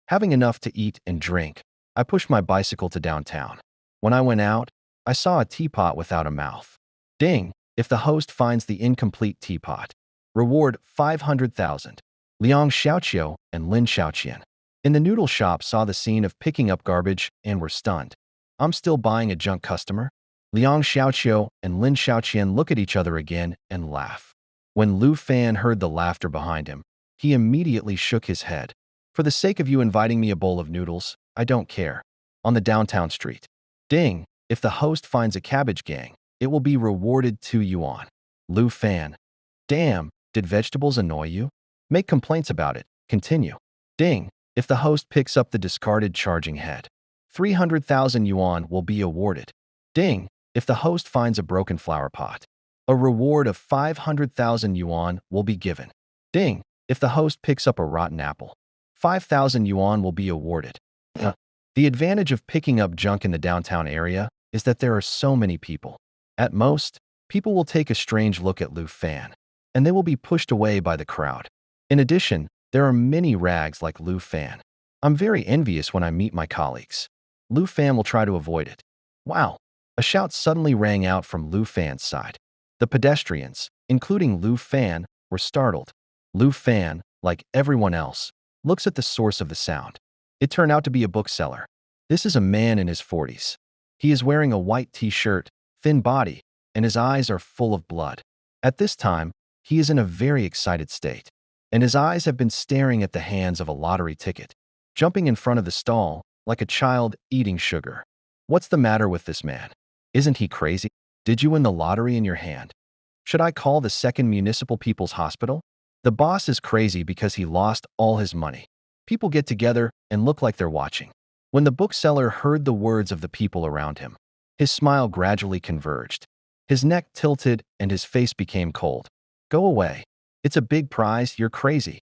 Having enough to eat and drink, I pushed my bicycle to downtown. When I went out, I saw a teapot without a mouth. Ding! If the host finds the incomplete teapot. Reward 500,000. Liang Xiaoqiu and Lin Xiaoqian. In the noodle shop saw the scene of picking up garbage and were stunned. I'm still buying a junk customer? Liang Xiaoqiu and Lin Xiaoqian look at each other again and laugh. When Lu Fan heard the laughter behind him, he immediately shook his head. For the sake of you inviting me a bowl of noodles, I don't care. On the downtown street. Ding! If the host finds a cabbage gang, it will be rewarded 2 yuan. Lu Fan. Damn, did vegetables annoy you? Make complaints about it. Continue. Ding! If the host picks up the discarded charging head, 300,000 yuan will be awarded. Ding! If the host finds a broken flower pot, a reward of 500,000 yuan will be given. Ding! If the host picks up a rotten apple, 5,000 yuan will be awarded. The advantage of picking up junk in the downtown area is that there are so many people. At most, people will take a strange look at Lu Fan, and they will be pushed away by the crowd. In addition, there are many rags like Lu Fan. I'm very envious when I meet my colleagues. Lu Fan will try to avoid it. Wow! A shout suddenly rang out from Lu Fan's side. The pedestrians, including Lu Fan, were startled. Lu Fan, like everyone else, looks at the source of the sound. It turned out to be a bookseller. This is a man in his 40s. He is wearing a white t-shirt, thin body, and his eyes are full of blood. At this time, he is in a very excited state, and his eyes have been staring at the hands of a lottery ticket, jumping in front of the stall like a child eating sugar. What's the matter with this man? Isn't he crazy? Did you win the lottery in your hand? Should I call the Second Municipal People's Hospital? The boss is crazy because he lost all his money. People get together and look like they're watching. When the bookseller heard the words of the people around him, his smile gradually converged. His neck tilted and his face became cold. Go away. It's a big prize, you're crazy.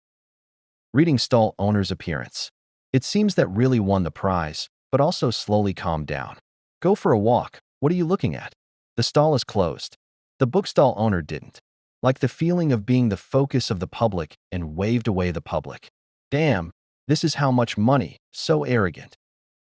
Reading stall owner's appearance. It seems that really won the prize, but also slowly calmed down. Go for a walk. What are you looking at? The stall is closed. The bookstall owner didn't like the feeling of being the focus of the public and waved away the public. Damn, this is how much money, so arrogant.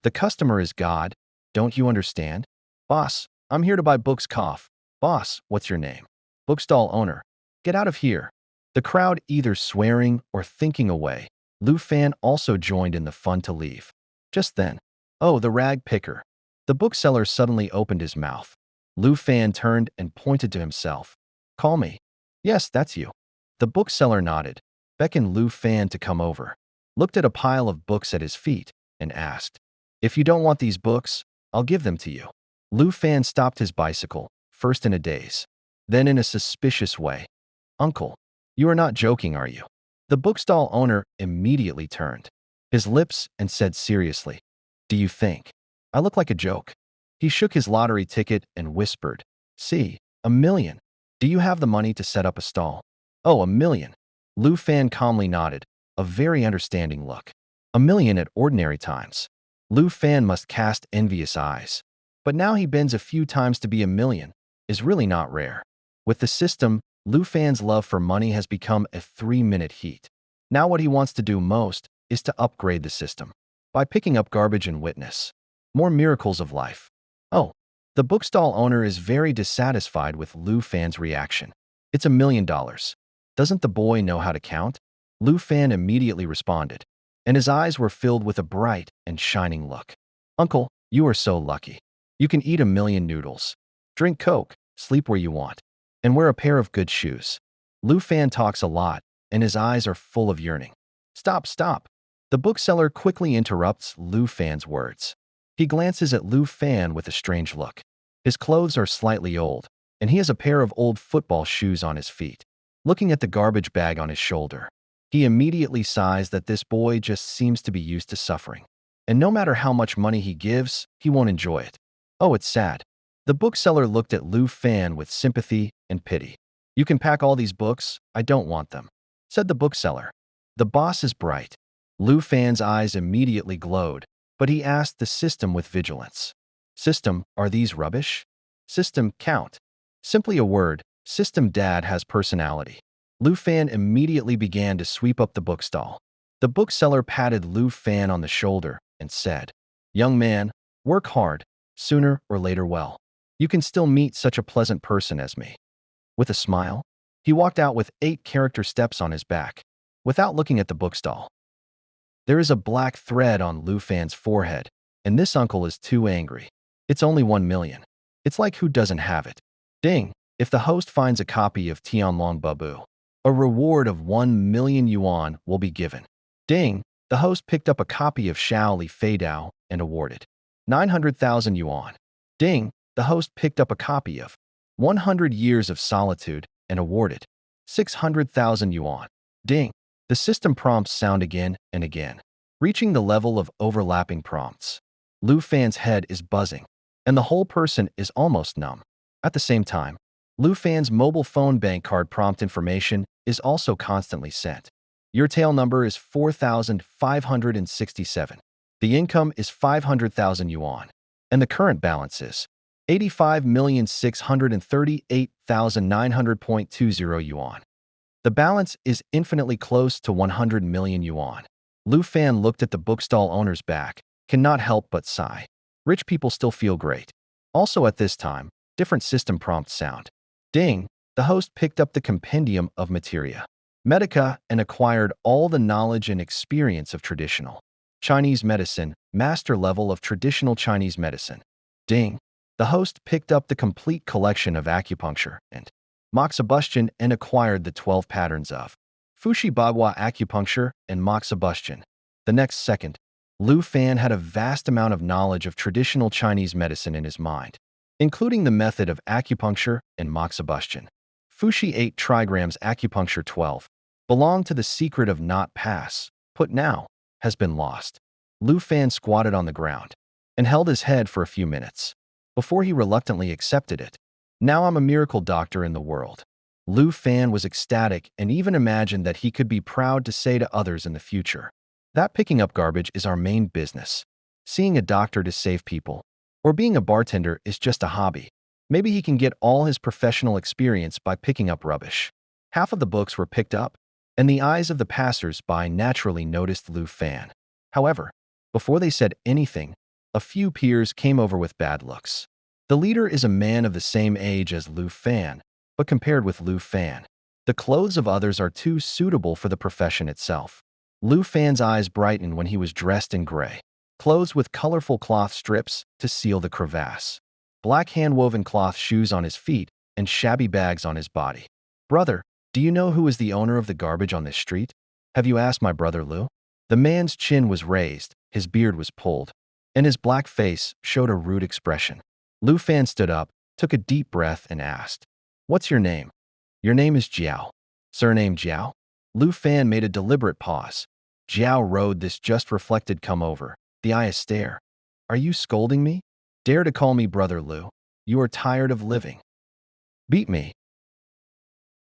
The customer is God, don't you understand? Boss, I'm here to buy books. Cough. Boss, what's your name? Bookstall owner. Get out of here. The crowd either swearing or thinking away. Lu Fan also joined in the fun to leave. Just then, oh, the rag picker. The bookseller suddenly opened his mouth. Lu Fan turned and pointed to himself. Call me. Yes, that's you. The bookseller nodded, beckoned Lu Fan to come over, looked at a pile of books at his feet, and asked, if you don't want these books, I'll give them to you. Lu Fan stopped his bicycle, first in a daze, then in a suspicious way. Uncle, you are not joking, are you? The bookstall owner immediately turned his lips and said seriously, do you think I look like a joke? He shook his lottery ticket and whispered, see, 1 million. Do you have the money to set up a stall? Oh, 1 million. Lu Fan calmly nodded, a very understanding look. 1 million at ordinary times. Lu Fan must cast envious eyes. But now he bends a few times to be 1 million, is really not rare. With the system, Lu Fan's love for money has become a 3-minute heat. Now what he wants to do most is to upgrade the system by picking up garbage and witness more miracles of life. Oh, the bookstall owner is very dissatisfied with Lu Fan's reaction. It's $1 million. Doesn't the boy know how to count? Lu Fan immediately responded, and his eyes were filled with a bright and shining look. Uncle, you are so lucky. You can eat 1 million noodles, drink Coke, sleep where you want, and wear a pair of good shoes. Lu Fan talks a lot, and his eyes are full of yearning. Stop, stop. The bookseller quickly interrupts Lu Fan's words. He glances at Lu Fan with a strange look. His clothes are slightly old, and he has a pair of old football shoes on his feet. Looking at the garbage bag on his shoulder, he immediately sighs that this boy just seems to be used to suffering. And no matter how much money he gives, he won't enjoy it. Oh, it's sad. The bookseller looked at Lu Fan with sympathy and pity. You can pack all these books, I don't want them, said the bookseller. The boss is bright. Lu Fan's eyes immediately glowed, but he asked the system with vigilance. System, are these rubbish? System, count. Simply a word, System Dad has personality. Lu Fan immediately began to sweep up the bookstall. The bookseller patted Lu Fan on the shoulder and said, "Young man, work hard, sooner or later well. You can still meet such a pleasant person as me." With a smile, he walked out with 8-character steps on his back, without looking at the bookstall. There is a black thread on Lu Fan's forehead, and this uncle is too angry. It's only 1 million. It's like who doesn't have it? Ding! If the host finds a copy of Tianlong Babu, a reward of 1 million yuan will be given. Ding! The host picked up a copy of Xiao Li Feidao and awarded 900,000 yuan. Ding! The host picked up a copy of 100 Years of Solitude and awarded 600,000 yuan. Ding! The system prompts sound again and again, reaching the level of overlapping prompts. Lu Fan's head is buzzing, and the whole person is almost numb. At the same time, Lu Fan's mobile phone bank card prompt information is also constantly sent. Your tail number is 4,567. The income is 500,000 yuan, and the current balance is 85,638,900.20 yuan. The balance is infinitely close to 100 million yuan. Lu Fan looked at the bookstall owner's back, cannot help but sigh. Rich people still feel great. Also at this time, different system prompts sound. Ding! The host picked up the compendium of materia medica and acquired all the knowledge and experience of traditional Chinese medicine, master level of traditional Chinese medicine. Ding! The host picked up the complete collection of acupuncture and moxibustion and acquired the 12 patterns of Fushi Bagua acupuncture and moxibustion. The next second, Lu Fan had a vast amount of knowledge of traditional Chinese medicine in his mind, including the method of acupuncture and moxibustion. Fushi 8 trigrams acupuncture 12 belonged to the secret of not pass, put now, has been lost. Lu Fan squatted on the ground and held his head for a few minutes before he reluctantly accepted it. Now I'm a miracle doctor in the world. Lu Fan was ecstatic and even imagined that he could be proud to say to others in the future that picking up garbage is our main business. Seeing a doctor to save people, or being a bartender is just a hobby. Maybe he can get all his professional experience by picking up rubbish. Half of the books were picked up, and the eyes of the passers-by naturally noticed Lu Fan. However, before they said anything, a few peers came over with bad looks. The leader is a man of the same age as Lu Fan, but compared with Lu Fan, the clothes of others are too suitable for the profession itself. Lu Fan's eyes brightened when he was dressed in gray, clothes with colorful cloth strips to seal the crevasse, black hand-woven cloth shoes on his feet, and shabby bags on his body. "Brother, do you know who is the owner of the garbage on this street? Have you asked my brother Lu?" The man's chin was raised, his beard was pulled, and his black face showed a rude expression. Lu Fan stood up, took a deep breath, and asked, "What's your name?" "Your name is Jiao." "Surname Jiao?" Lu Fan made a deliberate pause. Jiao rode this just reflected come over, the eye a stare. "Are you scolding me? Dare to call me brother Lu? You are tired of living. Beat me."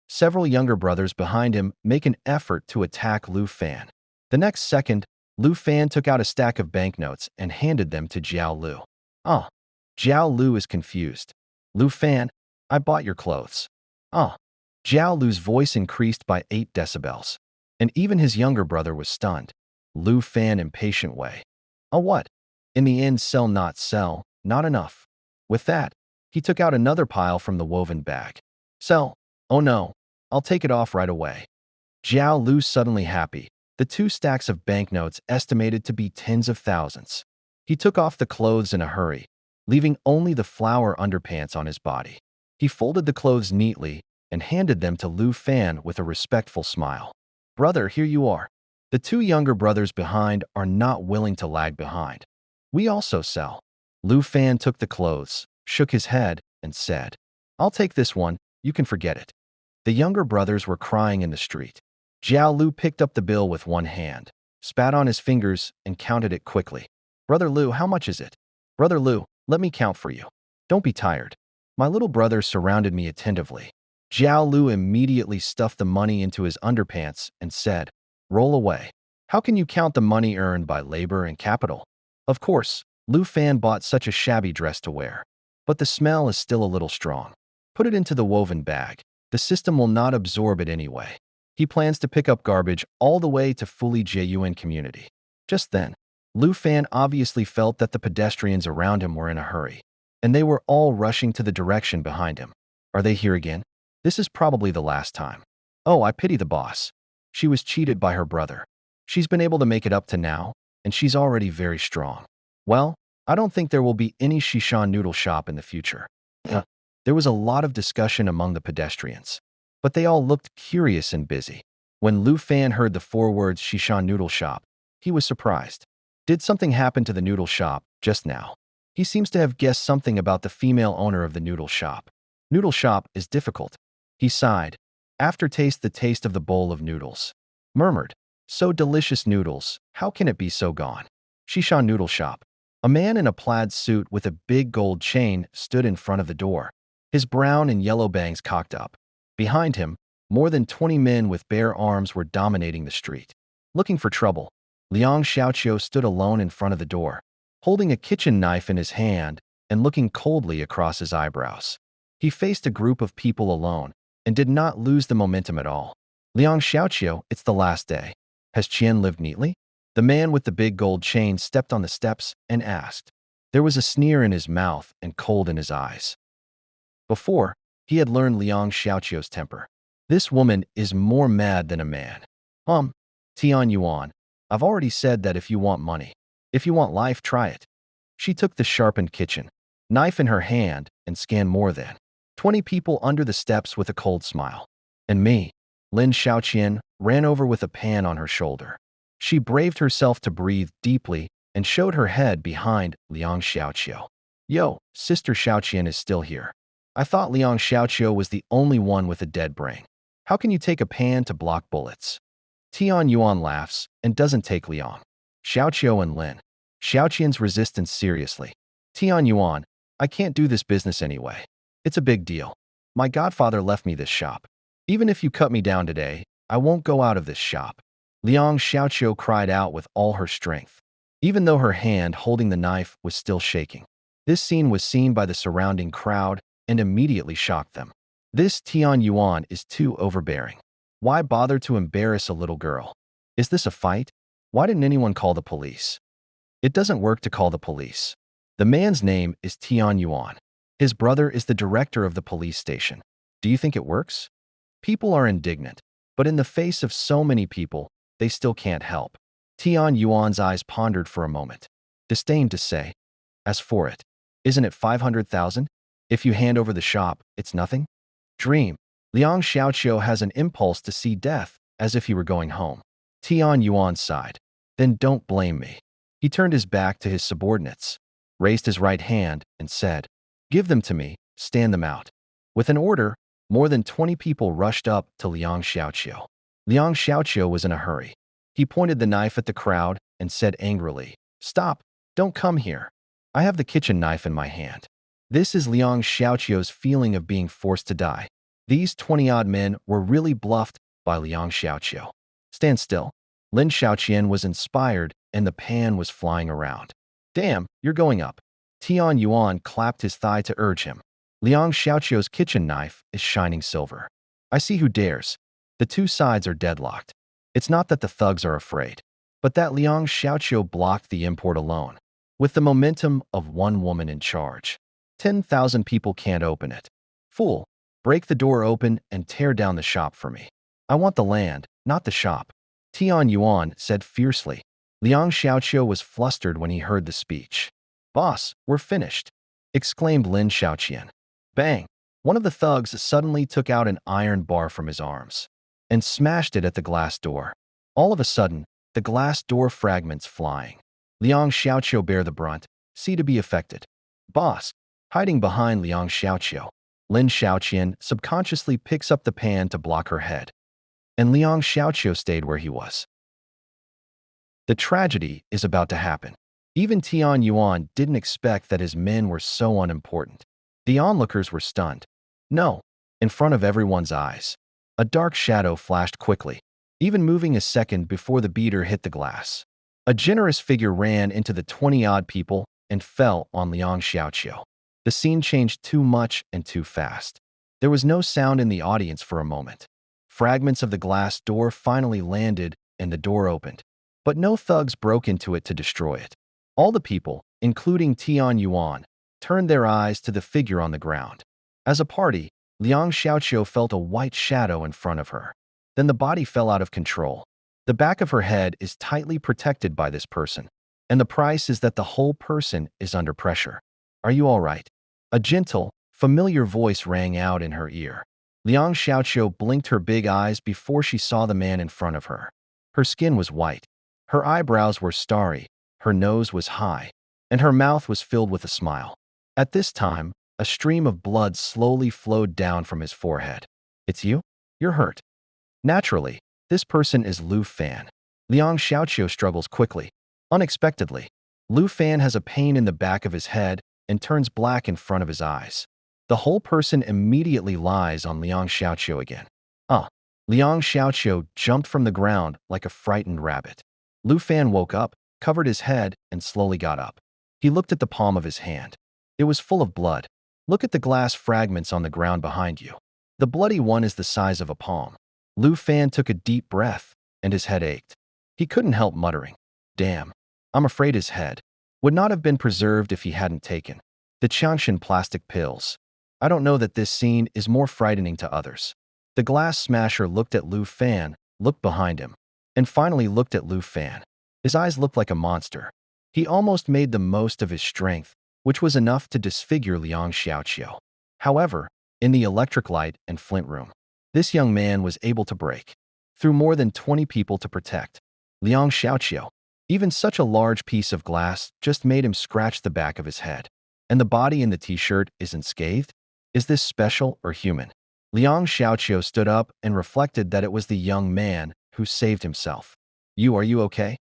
Several younger brothers behind him make an effort to attack Lu Fan. The next second, Lu Fan took out a stack of banknotes and handed them to Jiao Lu. "Ah." Jiao Lu is confused. "Lu Fan, I bought your clothes." "Ah." Jiao Lu's voice increased by 8 decibels, and even his younger brother was stunned. Lu Fan impatient way. "Ah what? In the end sell, not enough." With that, he took out another pile from the woven bag. "Sell? Oh no, I'll take it off right away." Jiao Lu suddenly happy. The 2 stacks of banknotes estimated to be tens of thousands. He took off the clothes in a hurry, leaving only the flower underpants on his body. He folded the clothes neatly and handed them to Lu Fan with a respectful smile. "Brother, here you are." The 2 younger brothers behind are not willing to lag behind. "We also sell." Lu Fan took the clothes, shook his head, and said, "I'll take this one, you can forget it." The younger brothers were crying in the street. Jiao Lu picked up the bill with one hand, spat on his fingers, and counted it quickly. "Brother Lu, how much is it?" "Brother Lu, let me count for you. Don't be tired." My little brother surrounded me attentively. Jiao Lu immediately stuffed the money into his underpants and said, "Roll away. How can you count the money earned by labor and capital?" Of course, Lu Fan bought such a shabby dress to wear, but the smell is still a little strong. Put it into the woven bag. The system will not absorb it anyway. He plans to pick up garbage all the way to fully genuine community. Just then, Lu Fan obviously felt that the pedestrians around him were in a hurry, and they were all rushing to the direction behind him. Are they here again? This is probably the last time. Oh, I pity the boss. She was cheated by her brother. She's been able to make it up to now, and she's already very strong. Well, I don't think there will be any Shishan noodle shop in the future. There was a lot of discussion among the pedestrians, but they all looked curious and busy. When Lu Fan heard the 4 words Shishan noodle shop, he was surprised. Did something happen to the noodle shop just now? He seems to have guessed something about the female owner of the noodle shop. Noodle shop is difficult. He sighed. Aftertaste the taste of the bowl of noodles. Murmured. So delicious noodles, how can it be so gone? Shishan noodle shop. A man in a plaid suit with a big gold chain stood in front of the door, his brown and yellow bangs cocked up. Behind him, more than 20 men with bare arms were dominating the street. Looking for trouble, Liang Xiaoqiu stood alone in front of the door, holding a kitchen knife in his hand and looking coldly across his eyebrows. He faced a group of people alone and did not lose the momentum at all. Liang Xiaoqiu, it's the last day. Has Qian lived neatly? The man with the big gold chain stepped on the steps and asked. There was a sneer in his mouth and cold in his eyes. Before, he had learned Liang Xiaoqiu's temper. This woman is more mad than a man. Tian Yuan, I've already said that if you want money, if you want life, try it. She took the sharpened kitchen knife in her hand and scanned more than 20 people under the steps with a cold smile. And me, Lin Xiaoqian, ran over with a pan on her shoulder. She braved herself to breathe deeply and showed her head behind Liang Xiaoqiu. Yo, Sister Xiaoqian is still here. I thought Liang Xiaoqiu was the only one with a dead brain. How can you take a pan to block bullets? Tian Yuan laughs and doesn't take Liang Xiaoqiu and Lin Xiaoqian's resistance seriously. Tian Yuan, I can't do this business anyway. It's a big deal. My godfather left me this shop. Even if you cut me down today, I won't go out of this shop. Liang Xiaoqiu cried out with all her strength, even though her hand holding the knife was still shaking. This scene was seen by the surrounding crowd and immediately shocked them. This Tian Yuan is too overbearing. Why bother to embarrass a little girl? Is this a fight? Why didn't anyone call the police? It doesn't work to call the police. The man's name is Tian Yuan. His brother is the director of the police station. Do you think it works? People are indignant, but in the face of so many people, they still can't help. Tian Yuan's eyes pondered for a moment, disdained to say, as for it, isn't it 500,000? If you hand over the shop, it's nothing? Dream. Liang Xiaoqiu has an impulse to see death as if he were going home. Tian Yuan sighed. Then don't blame me. He turned his back to his subordinates, raised his right hand, and said, Give them to me, stand them out. With an order, more than 20 people rushed up to Liang Xiaoqiu. Liang Xiaoqiu was in a hurry. He pointed the knife at the crowd and said angrily, Stop, don't come here. I have the kitchen knife in my hand. This is Liang Xiaoqiu's feeling of being forced to die. These 20-odd men were really bluffed by Liang Xiaoqiu. Stand still. Lin Xiaoqian was inspired and the pan was flying around. Damn, you're going up. Tian Yuan clapped his thigh to urge him. Liang Xiaoqiu's kitchen knife is shining silver. I see who dares. The two sides are deadlocked. It's not that the thugs are afraid, but that Liang Xiaoqiu blocked the import alone. With the momentum of one woman in charge, 10,000 people can't open it. Fool, break the door open and tear down the shop for me. I want the land, not the shop. Tian Yuan said fiercely. Liang Xiaoqiu was flustered when he heard the speech. Boss, we're finished, exclaimed Lin Xiaoqian. Bang! One of the thugs suddenly took out an iron bar from his arms and smashed it at the glass door. All of a sudden, the glass door fragments flying. Liang Xiaoqiu bear the brunt, see to be affected. Boss, hiding behind Liang Xiaoqiu, Lin Xiaoqian subconsciously picks up the pan to block her head, and Liang Xiaoqiu stayed where he was. The tragedy is about to happen. Even Tian Yuan didn't expect that his men were so unimportant. The onlookers were stunned. No, in front of everyone's eyes, a dark shadow flashed quickly, even moving a second before the beater hit the glass. A generous figure ran into the 20-odd people and fell on Liang Xiaoqiu. The scene changed too much and too fast. There was no sound in the audience for a moment. Fragments of the glass door finally landed and the door opened. But no thugs broke into it to destroy it. All the people, including Tian Yuan, turned their eyes to the figure on the ground. As a party, Liang Xiaoqiu felt a white shadow in front of her. Then the body fell out of control. The back of her head is tightly protected by this person, and the price is that the whole person is under pressure. Are you all right? A gentle, familiar voice rang out in her ear. Liang Xiaoqiu blinked her big eyes before she saw the man in front of her. Her skin was white. Her eyebrows were starry, her nose was high, and her mouth was filled with a smile. At this time, a stream of blood slowly flowed down from his forehead. It's you? You're hurt. Naturally, this person is Lu Fan. Liang Xiaoqiu struggles quickly. Unexpectedly, Lu Fan has a pain in the back of his head and turns black in front of his eyes. The whole person immediately lies on Liang Xiaoqiu again. Liang Xiaoqiu jumped from the ground like a frightened rabbit. Lu Fan woke up, covered his head, and slowly got up. He looked at the palm of his hand. It was full of blood. Look at the glass fragments on the ground behind you. The bloody one is the size of a palm. Lu Fan took a deep breath, and his head ached. He couldn't help muttering, "Damn, I'm afraid his head would not have been preserved if he hadn't taken the Changshan plastic pills." I don't know that this scene is more frightening to others. The glass smasher looked at Lu Fan, looked behind him, and finally looked at Lu Fan. His eyes looked like a monster. He almost made the most of his strength, which was enough to disfigure Liang Xiaoqiu. However, in the electric light and flint room, this young man was able to break through more than 20 people to protect Liang Xiaoqiu. Even such a large piece of glass just made him scratch the back of his head. And the body in the t-shirt isn't scathed? Is this special or human? Liang Xiaoqiu stood up and reflected that it was the young man who saved himself. Are you okay?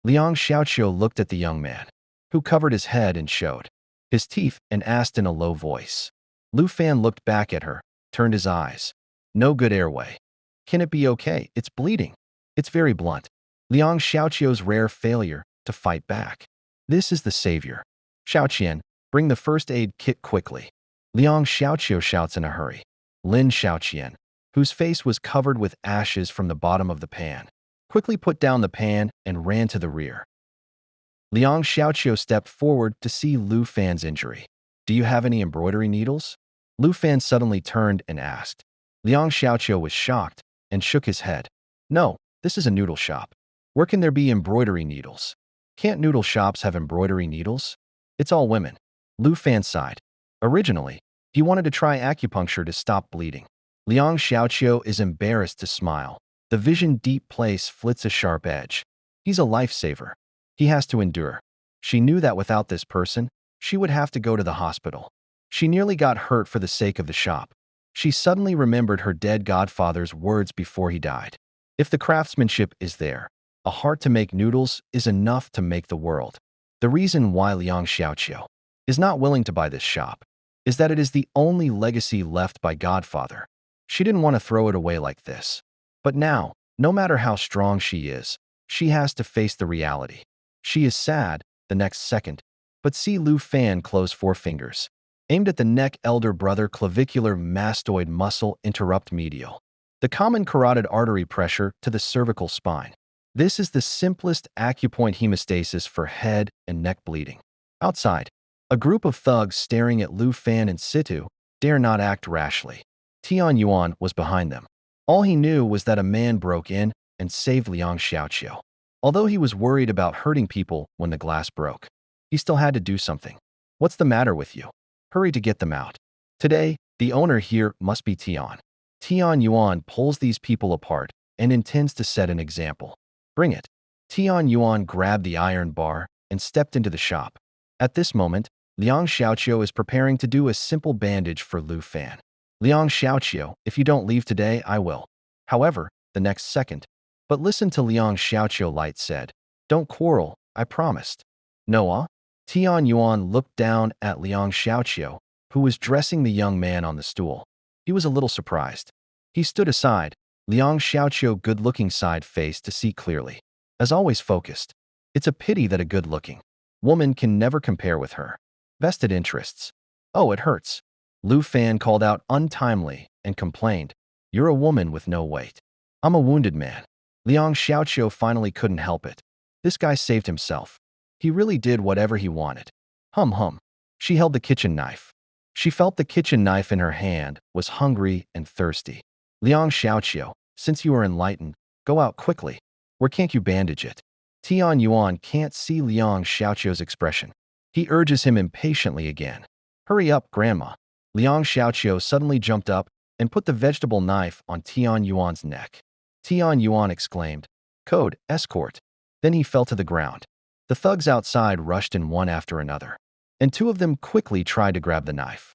Liang Xiaoqiu looked at the young man, who covered his head and showed his teeth and asked in a low voice. Lu Fan looked back at her, turned his eyes. No good airway. Can it be okay? It's bleeding. It's very blunt. Liang Xiaoqiu's rare failure to fight back. This is the savior. Xiaoqian, bring the first aid kit quickly. Liang Xiaoqiu shouts in a hurry. Lin Xiaoqian, whose face was covered with ashes from the bottom of the pan, quickly put down the pan and ran to the rear. Liang Xiaoqiu stepped forward to see Lu Fan's injury. Do you have any embroidery needles? Lu Fan suddenly turned and asked. Liang Xiaoqiu was shocked and shook his head. No, this is a noodle shop. Where can there be embroidery needles? Can't noodle shops have embroidery needles? It's all women. Lu Fan sighed. Originally, he wanted to try acupuncture to stop bleeding. Liang Xiaoqiu is embarrassed to smile. The vision deep place flits a sharp edge. He's a lifesaver. He has to endure. She knew that without this person, she would have to go to the hospital. She nearly got hurt for the sake of the shop. She suddenly remembered her dead godfather's words before he died. If the craftsmanship is there, a heart to make noodles is enough to make the world. The reason why Liang Xiaoqiu is not willing to buy this shop is that it is the only legacy left by Godfather. She didn't want to throw it away like this. But now, no matter how strong she is, she has to face the reality. She is sad the next second, but see Lu Fan close forefingers, aimed at the neck, elder brother clavicular mastoid muscle interrupt medial. The common carotid artery pressure to the cervical spine. This is the simplest acupoint hemostasis for head and neck bleeding. Outside, a group of thugs staring at Lu Fan in situ dare not act rashly. Tian Yuan was behind them. All he knew was that a man broke in and saved Liang Xiaoqiu. Although he was worried about hurting people when the glass broke, he still had to do something. What's the matter with you? Hurry to get them out. Today, the owner here must be Tian. Tian Yuan pulls these people apart and intends to set an example. Bring it. Tian Yuan grabbed the iron bar and stepped into the shop. At this moment, Liang Xiaoqiu is preparing to do a simple bandage for Lu Fan. Liang Xiaoqiu, if you don't leave today, I will. However, the next second. But listen to Liang Xiaoqiu light said. Don't quarrel, I promised. No. Tian Yuan looked down at Liang Xiaoqiu, who was dressing the young man on the stool. He was a little surprised. He stood aside, Liang Xiaoqiu good-looking side face to see clearly. As always focused. It's a pity that a good-looking woman can never compare with her. Vested interests. Oh, it hurts. Lu Fan called out untimely and complained. You're a woman with no weight. I'm a wounded man. Liang Xiaoqiu finally couldn't help it. This guy saved himself. He really did whatever he wanted. Hum hum. She held the kitchen knife. She felt the kitchen knife in her hand, was hungry and thirsty. Liang Xiaoqiu, since you are enlightened, go out quickly. Where can't you bandage it? Tian Yuan can't see Liang Xiaoqiu's expression. He urges him impatiently again. Hurry up, Grandma. Liang Xiaoqiu suddenly jumped up and put the vegetable knife on Tian Yuan's neck. Tian Yuan exclaimed, "Code, escort." Then he fell to the ground. The thugs outside rushed in one after another, and two of them quickly tried to grab the knife.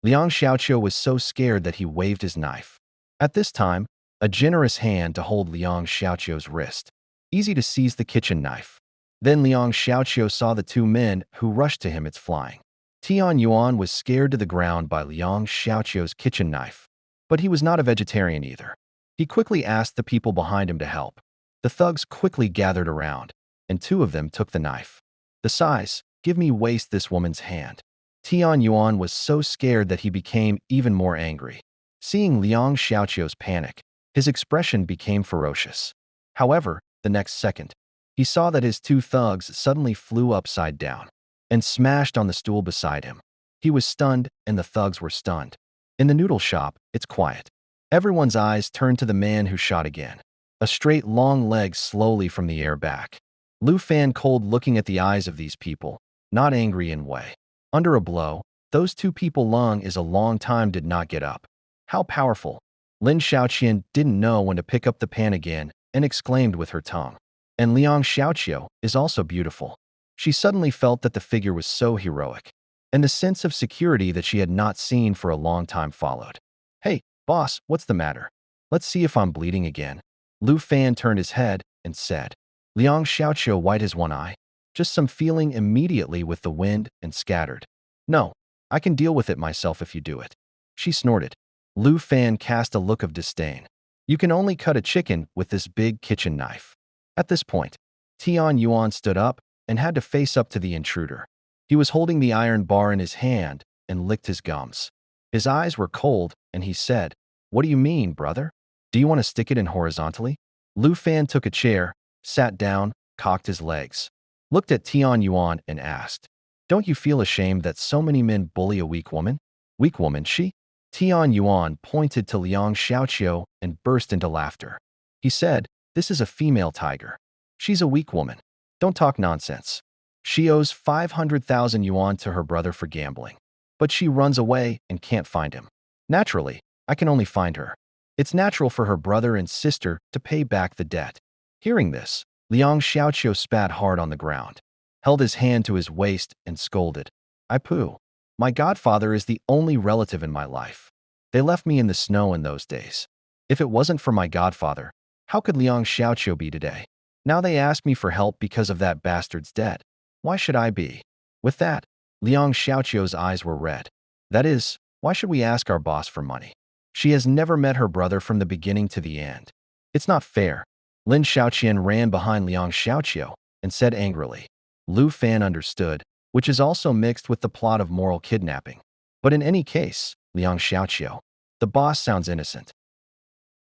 Liang Xiaoqiu was so scared that he waved his knife. At this time, a generous hand to hold Liang Xiaoqiu's wrist. Easy to seize the kitchen knife. Then Liang Xiaoqiu saw the two men who rushed to him. It's flying. Tian Yuan was scared to the ground by Liang Xiaoqiu's kitchen knife. But he was not a vegetarian either. He quickly asked the people behind him to help. The thugs quickly gathered around, and two of them took the knife. The size, give me waste this woman's hand. Tian Yuan was so scared that he became even more angry. Seeing Liang Xiaoqiu's panic, his expression became ferocious. However, the next second, he saw that his two thugs suddenly flew upside down and smashed on the stool beside him. He was stunned, and the thugs were stunned. In the noodle shop, it's quiet. Everyone's eyes turned to the man who shot again. A straight, long leg slowly from the air back. Lu Fan cold looking at the eyes of these people, not angry in way. Under a blow, those two people Lung is a long time did not get up. How powerful. Lin Xiaoqian didn't know when to pick up the pan again and exclaimed with her tongue. And Liang Xiaoqiu is also beautiful. She suddenly felt that the figure was so heroic, and the sense of security that she had not seen for a long time followed. Hey, boss, what's the matter? Let's see if I'm bleeding again. Lu Fan turned his head and said. Liang Xiaoqiu wiped his one eye. Just some feeling immediately with the wind and scattered. No, I can deal with it myself if you do it. She snorted. Lu Fan cast a look of disdain. You can only cut a chicken with this big kitchen knife. At this point, Tian Yuan stood up and had to face up to the intruder. He was holding the iron bar in his hand and licked his gums. His eyes were cold, and he said, "What do you mean, brother? Do you want to stick it in horizontally?" Lu Fan took a chair, sat down, cocked his legs, looked at Tian Yuan and asked, "Don't you feel ashamed that so many men bully a weak woman?" "Weak woman, she?" Tian Yuan pointed to Liang Xiaoqiu and burst into laughter. He said, "This is a female tiger. She's a weak woman. Don't talk nonsense. She owes 500,000 yuan to her brother for gambling. But she runs away and can't find him. Naturally, I can only find her. It's natural for her brother and sister to pay back the debt." Hearing this, Liang Xiaoqiu spat hard on the ground, held his hand to his waist and scolded. "I poo. My godfather is the only relative in my life. They left me in the snow in those days. If it wasn't for my godfather, how could Liang Xiaoqiu be today? Now they ask me for help because of that bastard's debt. Why should I be?" With that, Liang Xiaoqiu's eyes were red. That is, why should we ask our boss for money? She has never met her brother from the beginning to the end. It's not fair. Lin Xiaoqian ran behind Liang Xiaoqiu and said angrily. Lu Fan understood, which is also mixed with the plot of moral kidnapping. But in any case, Liang Xiaoqiu, the boss sounds innocent.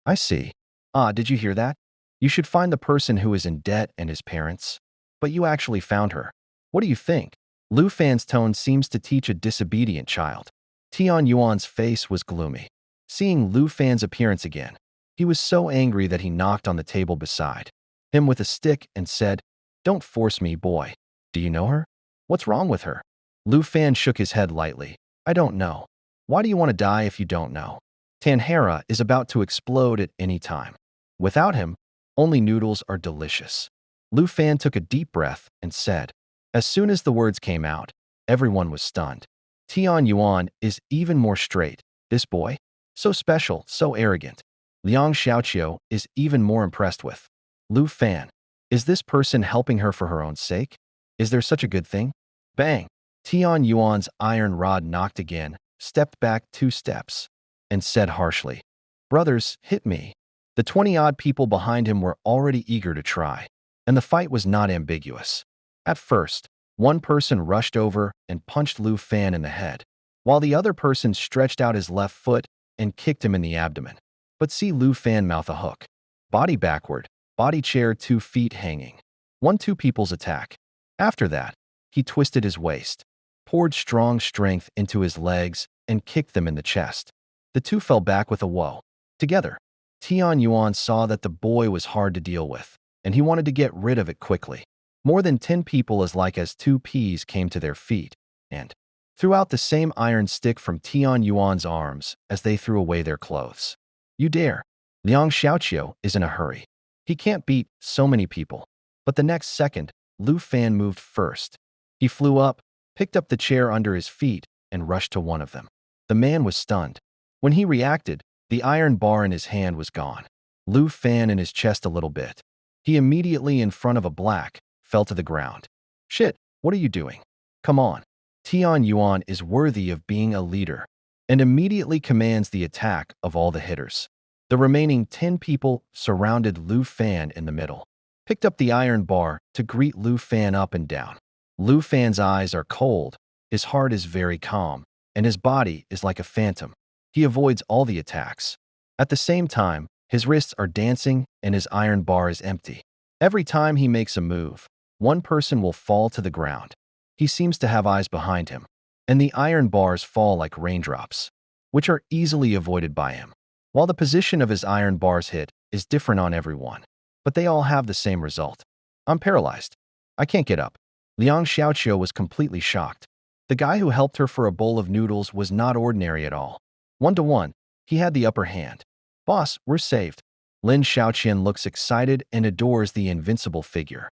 I see. Ah, did you hear that? You should find the person who is in debt and his parents. But you actually found her. What do you think? Lu Fan's tone seems to teach a disobedient child. Tian Yuan's face was gloomy. Seeing Lu Fan's appearance again, he was so angry that he knocked on the table beside him with a stick and said, "Don't force me, boy. Do you know her? What's wrong with her?" Lu Fan shook his head lightly. "I don't know. Why do you want to die if you don't know? Tanhara is about to explode at any time. Without him, only noodles are delicious." Lu Fan took a deep breath and said. As soon as the words came out, everyone was stunned. Tian Yuan is even more straight. This boy? So special, so arrogant. Liang Xiaoqiu is even more impressed with. Lu Fan. Is this person helping her for her own sake? Is there such a good thing? Bang! Tian Yuan's iron rod knocked again, stepped back 2 steps, and said harshly, "Brothers, hit me." The 20-odd people behind him were already eager to try, and the fight was not ambiguous. At first, one person rushed over and punched Lu Fan in the head, while the other person stretched out his left foot and kicked him in the abdomen. But see Lu Fan mouth a hook. Body backward, body chair 2 feet hanging. 1-2 people's attack. After that, he twisted his waist, poured strong strength into his legs, and kicked them in the chest. The two fell back with a whoa. Together, Tian Yuan saw that the boy was hard to deal with, and he wanted to get rid of it quickly. More than 10 people as 2 peas came to their feet, and threw out the same iron stick from Tian Yuan's arms as they threw away their clothes. You dare. Liang Xiaoqiu is in a hurry. He can't beat so many people. But the next second, Lu Fan moved first. He flew up, picked up the chair under his feet, and rushed to one of them. The man was stunned. When he reacted, the iron bar in his hand was gone. Lu Fan in his chest a little bit. He immediately in front of a black, fell to the ground. Shit, what are you doing? Come on. Tian Yuan is worthy of being a leader, and immediately commands the attack of all the hitters. The remaining 10 people surrounded Lu Fan in the middle, picked up the iron bar to greet Lu Fan up and down. Lu Fan's eyes are cold, his heart is very calm, and his body is like a phantom. He avoids all the attacks. At the same time, his wrists are dancing and his iron bar is empty. Every time he makes a move, one person will fall to the ground. He seems to have eyes behind him, and the iron bars fall like raindrops, which are easily avoided by him. While the position of his iron bars hit is different on everyone, but they all have the same result. I'm paralyzed. I can't get up. Liang Xiaoqiu was completely shocked. The guy who helped her for a bowl of noodles was not ordinary at all. 1-to-1, he had the upper hand. Boss, we're saved. Lin Xiaoqian looks excited and adores the invincible figure.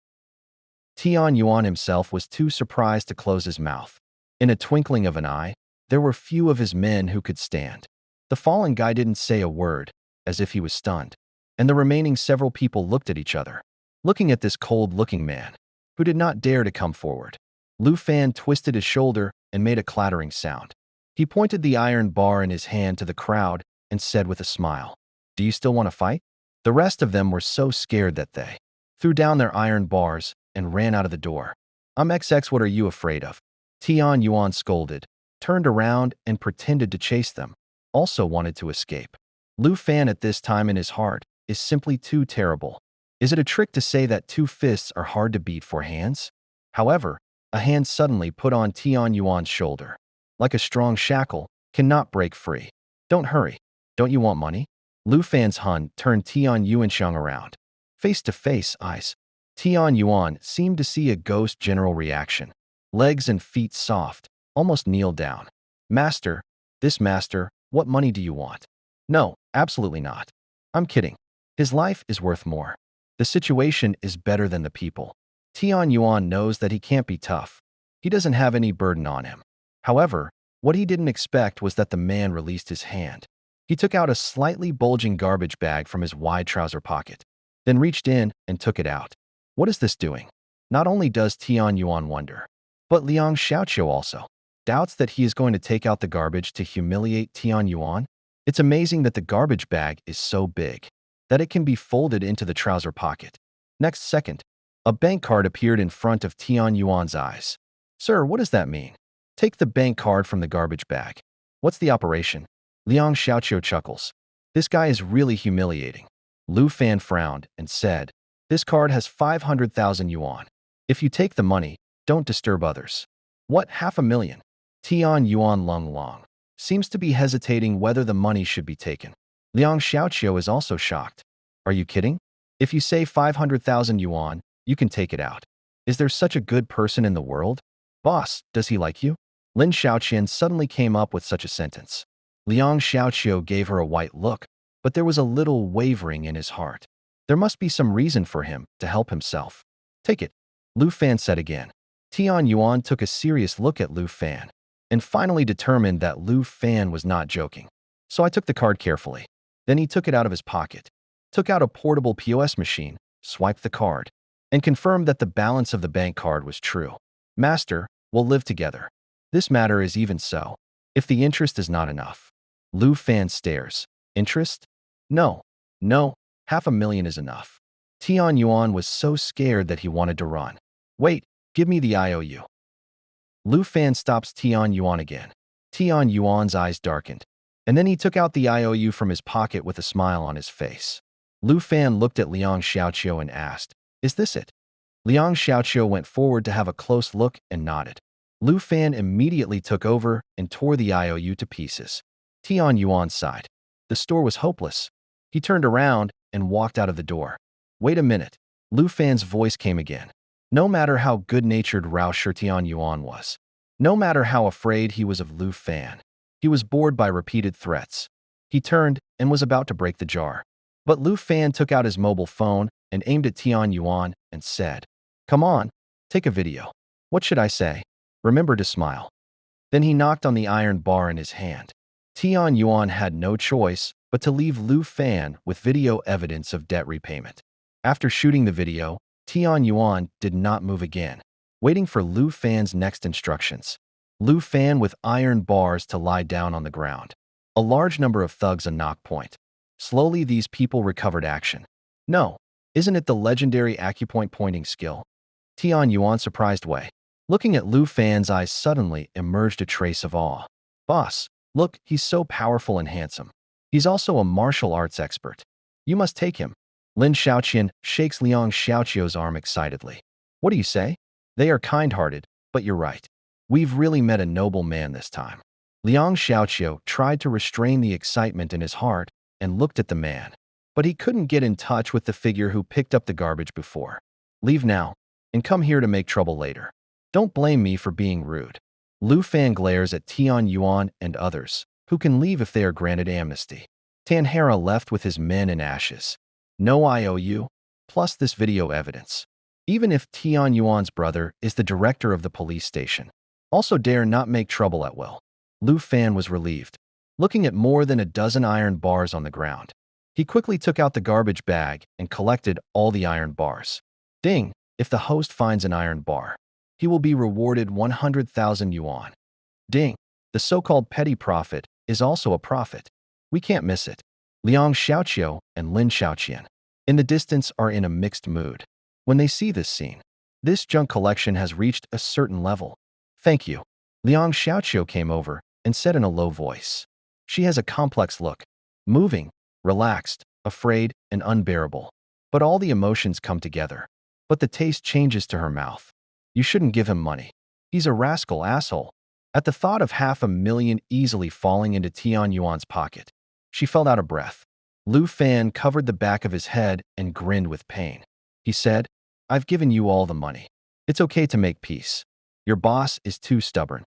Tian Yuan himself was too surprised to close his mouth. In a twinkling of an eye, there were few of his men who could stand. The fallen guy didn't say a word, as if he was stunned, and the remaining several people looked at each other, looking at this cold-looking man, who did not dare to come forward. Lu Fan twisted his shoulder and made a clattering sound. He pointed the iron bar in his hand to the crowd and said with a smile, "Do you still want to fight?" The rest of them were so scared that they threw down their iron bars and ran out of the door. I'm XX, what are you afraid of? Tian Yuan scolded, turned around and pretended to chase them, also wanted to escape. Lu Fan at this time in his heart is simply too terrible. Is it a trick to say that 2 fists are hard to beat 4 hands? However, a hand suddenly put on Tian Yuan's shoulder. Like a strong shackle, cannot break free. Don't hurry. Don't you want money? Lu Fan's Hun turned Tian Yuanxiang around. Face to face eyes. Tian Yuan seemed to see a ghost general reaction. Legs and feet soft, almost kneel down. Master, what money do you want? No, absolutely not. I'm kidding. His life is worth more. The situation is better than the people. Tian Yuan knows that he can't be tough. He doesn't have any burden on him. However, what he didn't expect was that the man released his hand. He took out a slightly bulging garbage bag from his wide trouser pocket, then reached in and took it out. What is this doing? Not only does Tian Yuan wonder, but Liang Xiaoqiu also doubts that he is going to take out the garbage to humiliate Tian Yuan. It's amazing that the garbage bag is so big that it can be folded into the trouser pocket. Next second, a bank card appeared in front of Tian Yuan's eyes. Sir, what does that mean? Take the bank card from the garbage bag. What's the operation? Liang Xiaoqiu chuckles. This guy is really humiliating. Lu Fan frowned and said, this card has 500,000 yuan. If you take the money, don't disturb others. What, 500,000? Tian Yuan Long seems to be hesitating whether the money should be taken. Liang Xiaoqiu is also shocked. Are you kidding? If you say 500,000 yuan, you can take it out. Is there such a good person in the world? Boss, does he like you? Lin Xiaoqian suddenly came up with such a sentence. Liang Xiaoqiu gave her a white look, but there was a little wavering in his heart. There must be some reason for him to help himself. Take it, Lu Fan said again. Tian Yuan took a serious look at Lu Fan and finally determined that Lu Fan was not joking. So I took the card carefully. Then he took it out of his pocket, took out a portable POS machine, swiped the card, and confirmed that the balance of the bank card was true. Master, we'll live together. This matter is even so. If the interest is not enough. Lu Fan stares. Interest? No. 500,000 is enough. Tian Yuan was so scared that he wanted to run. Wait, give me the IOU. Lu Fan stops Tian Yuan again. Tian Yuan's eyes darkened. And then he took out the IOU from his pocket with a smile on his face. Lu Fan looked at Liang Xiaoqiu and asked, "Is this it?" Liang Xiaoqiu went forward to have a close look and nodded. Lu Fan immediately took over and tore the IOU to pieces. Tian Yuan sighed. The store was hopeless. He turned around and walked out of the door. "Wait a minute." Lu Fan's voice came again. No matter how good-natured Rao Tian Yuan was, no matter how afraid he was of Lu Fan, he was bored by repeated threats. He turned and was about to break the jar. But Lu Fan took out his mobile phone and aimed at Tian Yuan and said, "Come on, take a video." "What should I say?" "Remember to smile." Then he knocked on the iron bar in his hand. Tian Yuan had no choice but to leave Lu Fan with video evidence of debt repayment. After shooting the video, Tian Yuan did not move again, waiting for Lu Fan's next instructions. Lu Fan with iron bars to lie down on the ground. A large number of thugs a knock point. Slowly these people recovered action. "No, isn't it the legendary acupoint pointing skill?" Tian Yuan surprised way. Looking at Lu Fan's eyes suddenly emerged a trace of awe. "Boss, look, he's so powerful and handsome. He's also a martial arts expert. You must take him." Lin Xiaoqian shakes Liang Xiaoqiu's arm excitedly. "What do you say?" "They are kind-hearted, but you're right. We've really met a noble man this time." Liang Xiaoqiu tried to restrain the excitement in his heart and looked at the man, but he couldn't get in touch with the figure who picked up the garbage before. "Leave now, and come here to make trouble later. Don't blame me for being rude." Lu Fan glares at Tian Yuan and others, who can leave if they are granted amnesty. Tanhara left with his men in ashes. No IOU, plus this video evidence. Even if Tian Yuan's brother is the director of the police station, also dare not make trouble at will. Lu Fan was relieved, looking at more than a dozen iron bars on the ground. He quickly took out the garbage bag and collected all the iron bars. Ding! If the host finds an iron bar, he will be rewarded 100,000 yuan. Ding! The so-called petty prophet is also a prophet. We can't miss it. Liang Xiaoqiu and Lin Xiaoqian, in the distance, are in a mixed mood. When they see this scene, this junk collection has reached a certain level. "Thank you." Liang Xiaoqiu came over and said in a low voice. She has a complex look, moving, relaxed, afraid, and unbearable. But all the emotions come together. But the taste changes to her mouth. "You shouldn't give him money. He's a rascal asshole." At the thought of 500,000 easily falling into Tian Yuan's pocket, she felt out of breath. Lu Fan covered the back of his head and grinned with pain. He said, "I've given you all the money. It's okay to make peace. Your boss is too stubborn."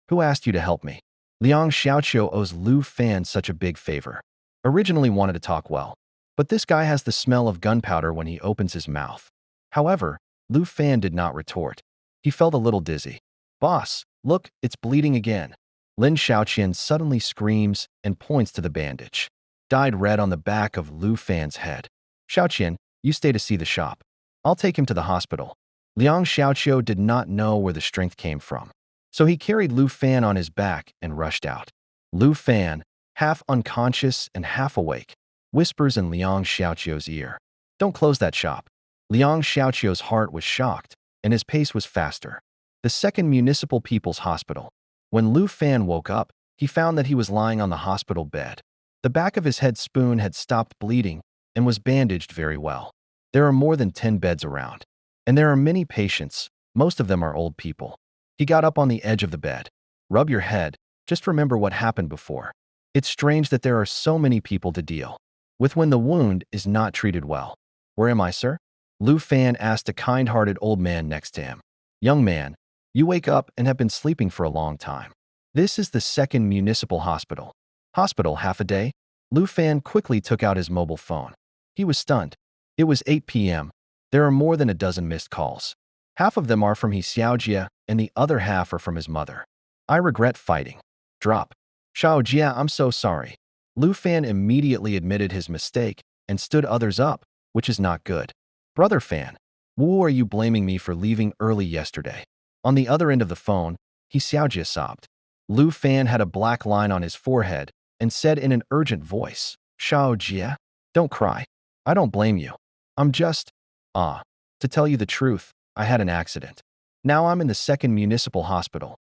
"Who asked you to help me?" Liang Xiaoqiu owes Lu Fan such a big favor. Originally wanted to talk well, but this guy has the smell of gunpowder when he opens his mouth. However, Lu Fan did not retort. He felt a little dizzy. "Boss, look, it's bleeding again." Lin Xiaoqian suddenly screams and points to the bandage, dyed red on the back of Lu Fan's head. "Xiaoqian, you stay to see the shop. I'll take him to the hospital." Liang Xiaoqiu did not know where the strength came from, so he carried Lu Fan on his back and rushed out. Lu Fan, half unconscious and half awake, whispers in Liang Xiaoqiu's ear, "Don't close that shop." Liang Xiaoqiu's heart was shocked, and his pace was faster. The second municipal people's hospital. When Lu Fan woke up, he found that he was lying on the hospital bed. The back of his head spoon had stopped bleeding and was bandaged very well. There are more than 10 beds around, and there are many patients. Most of them are old people. He got up on the edge of the bed. "Rub your head. Just remember what happened before. It's strange that there are so many people to deal with when the wound is not treated well." "Where am I, sir?" Lu Fan asked a kind-hearted old man next to him. "Young man, you wake up and have been sleeping for a long time. This is the second municipal hospital." "Hospital half a day?" Lu Fan quickly took out his mobile phone. He was stunned. It was 8 p.m. There are more than a dozen missed calls. Half of them are from his Xiaojia, and the other half are from his mother. "I regret fighting." "Drop." "Xiaojia, I'm so sorry." Lu Fan immediately admitted his mistake and stood others up, which is not good. "Brother Fan, who are you blaming me for leaving early yesterday?" On the other end of the phone, he Xiaojia sobbed. Lu Fan had a black line on his forehead and said in an urgent voice, "Xiaojia, don't cry. I don't blame you. I'm just, to tell you the truth, I had an accident. Now I'm in the second municipal hospital."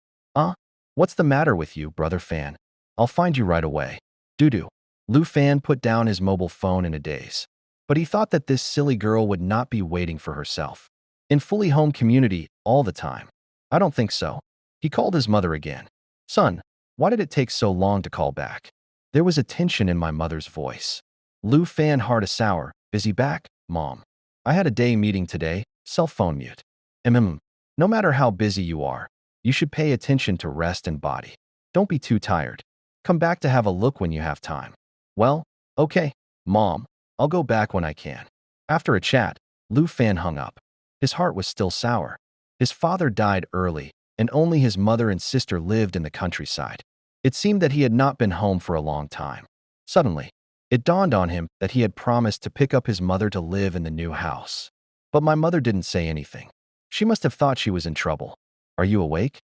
What's the matter with you, Brother Fan?" I'll find you right away. Doo-doo. Lu Fan put down his mobile phone in a daze. But he thought that this silly girl would not be waiting for herself. In fully home community all the time. I don't think so. He called his mother again. Son, why did it take so long to call back? There was a tension in my mother's voice. Lu Fan heart a sour. Busy back, Mom. I had a day meeting today. Cell phone mute. No matter how busy you are, you should pay attention to rest and body. Don't be too tired. Come back to have a look when you have time. Well, okay, Mom. I'll go back when I can. After a chat, Lu Fan hung up. His heart was still sour. His father died early, and only his mother and sister lived in the countryside. It seemed that he had not been home for a long time. Suddenly, it dawned on him that he had promised to pick up his mother to live in the new house. But my mother didn't say anything. She must have thought she was in trouble. Are you awake?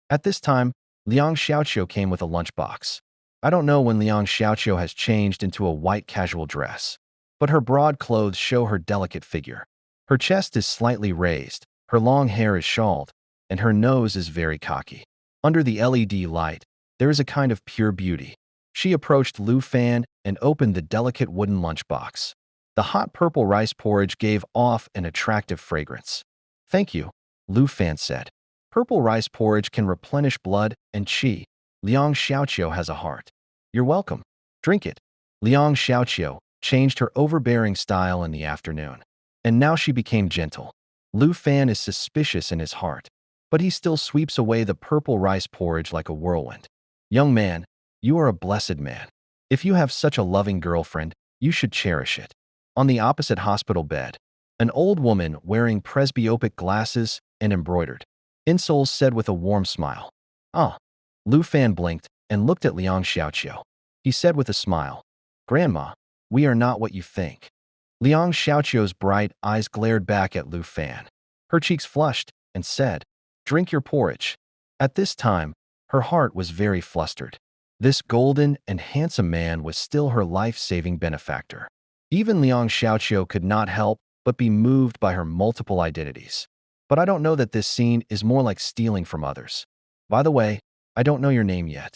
At this time, Liang Xiaoqiu came with a lunchbox. I don't know when Liang Xiaoqiu has changed into a white casual dress, but her broad clothes show her delicate figure. Her chest is slightly raised, her long hair is shawled, and her nose is very cocky. Under the LED light, there is a kind of pure beauty. She approached Lu Fan and opened the delicate wooden lunchbox. The hot purple rice porridge gave off an attractive fragrance. Thank you, Lu Fan said. Purple rice porridge can replenish blood and qi. Liang Xiaoqiu has a heart. You're welcome. Drink it. Liang Xiaoqiu changed her overbearing style in the afternoon, and now she became gentle. Lu Fan is suspicious in his heart, but he still sweeps away the purple rice porridge like a whirlwind. Young man, you are a blessed man. If you have such a loving girlfriend, you should cherish it. On the opposite hospital bed, an old woman wearing presbyopic glasses and embroidered insoles said with a warm smile. Ah. Lu Fan blinked and looked at Liang Xiaoqiu. He said with a smile, Grandma, we are not what you think. Liang Xiaoqiu's bright eyes glared back at Lu Fan. Her cheeks flushed and said, Drink your porridge. At this time, her heart was very flustered. This golden and handsome man was still her life-saving benefactor. Even Liang Xiaoqiu could not help but be moved by her multiple identities. But I don't know that this scene is more like stealing from others. By the way, I don't know your name yet.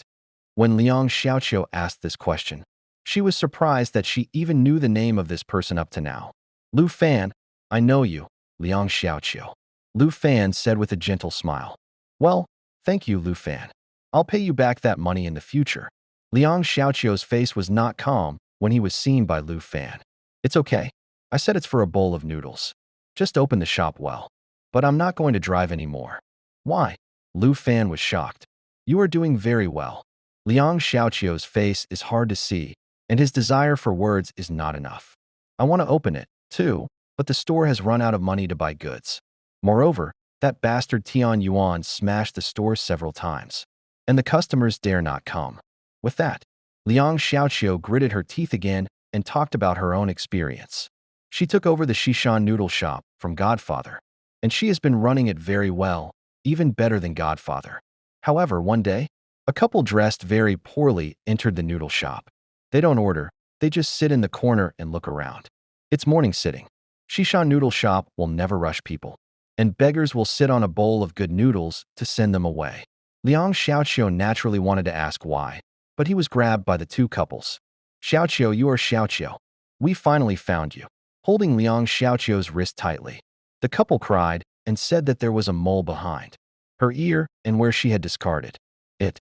When Liang Xiaoqiu asked this question, she was surprised that she even knew the name of this person up to now. Lu Fan, I know you, Liang Xiaoqiu. Lu Fan said with a gentle smile. Well, thank you, Lu Fan. I'll pay you back that money in the future. Liang Xiaoqiu's face was not calm when he was seen by Lu Fan. It's okay. I said it's for a bowl of noodles. Just open the shop well. But I'm not going to drive anymore. Why? Lu Fan was shocked. You are doing very well. Liang Xiaoqiu's face is hard to see, and his desire for words is not enough. I want to open it, too, but the store has run out of money to buy goods. Moreover, that bastard Tian Yuan smashed the store several times, and the customers dare not come. With that, Liang Xiaoqiu gritted her teeth again and talked about her own experience. She took over the Shishan noodle shop from Godfather, and she has been running it very well, even better than Godfather. However, one day, a couple dressed very poorly entered the noodle shop. They don't order, they just sit in the corner and look around. It's morning sitting. Shishan noodle shop will never rush people, and beggars will sit on a bowl of good noodles to send them away. Liang Xiaoqiu naturally wanted to ask why, but he was grabbed by the two couples. Xiaoqiu, you are Xiaoqiu. We finally found you. Holding Liang Xiaoqiu's wrist tightly, the couple cried and said that there was a mole behind her ear and where she had discarded it.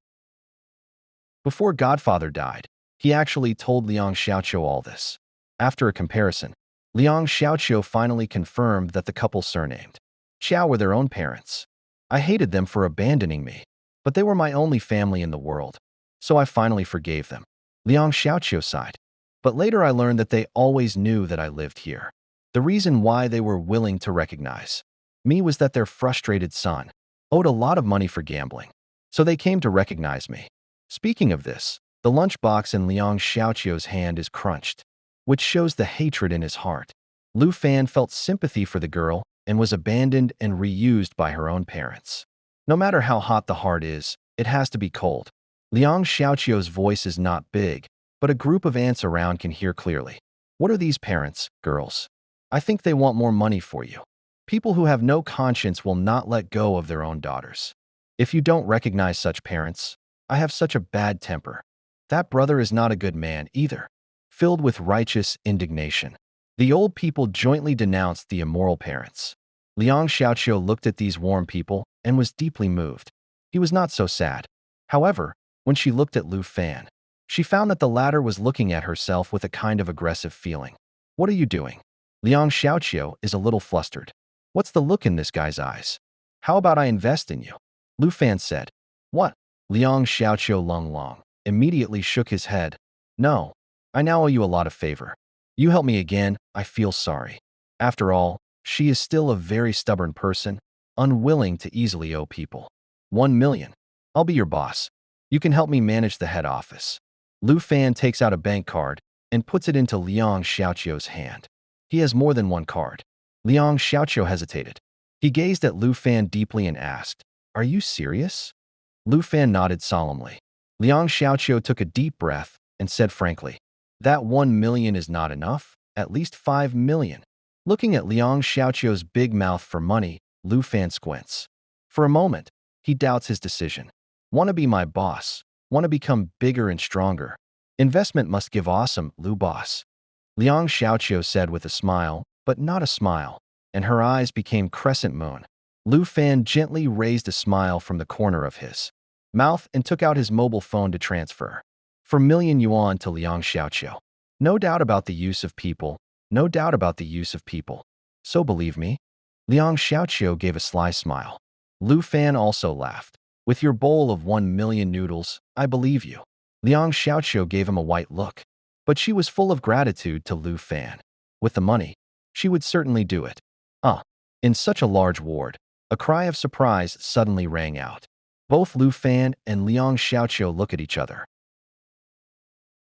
Before Godfather died, he actually told Liang Xiaoqiu all this. After a comparison, Liang Xiaoqiu finally confirmed that the couple surnamed Xiao were their own parents. I hated them for abandoning me, but they were my only family in the world, so I finally forgave them. Liang Xiaoqiu sighed. But later I learned that they always knew that I lived here. The reason why they were willing to recognize me was that their frustrated son owed a lot of money for gambling, so they came to recognize me. Speaking of this, the lunchbox in Liang Xiaoqiu's hand is crunched, which shows the hatred in his heart. Lu Fan felt sympathy for the girl and was abandoned and reused by her own parents. No matter how hot the heart is, it has to be cold. Liang Xiaoqiu's voice is not big, but a group of ants around can hear clearly. What are these parents, girls? I think they want more money for you. People who have no conscience will not let go of their own daughters. If you don't recognize such parents, I have such a bad temper. That brother is not a good man either. Filled with righteous indignation, the old people jointly denounced the immoral parents. Liang Xiaoqiu looked at these warm people and was deeply moved. He was not so sad. However, when she looked at Lu Fan, she found that the latter was looking at herself with a kind of aggressive feeling. What are you doing? Liang Xiaoqiu is a little flustered. What's the look in this guy's eyes? How about I invest in you? Lu Fan said. What? Liang Xiaoqiu Long immediately shook his head. No, I now owe you a lot of favor. You help me again, I feel sorry. After all, she is still a very stubborn person, unwilling to easily owe people. 1 million. I'll be your boss. You can help me manage the head office. Lu Fan takes out a bank card and puts it into Liang Xiaoqiu's hand. He has more than one card. Liang Xiaoqiu hesitated. He gazed at Lu Fan deeply and asked, Are you serious? Lu Fan nodded solemnly. Liang Xiaoqiu took a deep breath and said frankly, That 1 million is not enough, at least 5 million. Looking at Liang Xiaoqiu's big mouth for money, Lu Fan squints. For a moment, he doubts his decision. Want to be my boss? Want to become bigger and stronger? Investment must give awesome, Lu boss. Liang Xiaoqiu said with a smile, but not a smile, and her eyes became crescent moon. Lu Fan gently raised a smile from the corner of his mouth and took out his mobile phone to transfer. For million yuan to Liang Xiaoqiu. No doubt about the use of people. No doubt about the use of people. So believe me? Liang Xiaoqiu gave a sly smile. Lu Fan also laughed. With your bowl of 1 million noodles, I believe you. Liang Xiaoqiu gave him a white look. But she was full of gratitude to Lu Fan. With the money, she would certainly do it. In such a large ward, a cry of surprise suddenly rang out. Both Lu Fan and Liang Xiaoqiu look at each other.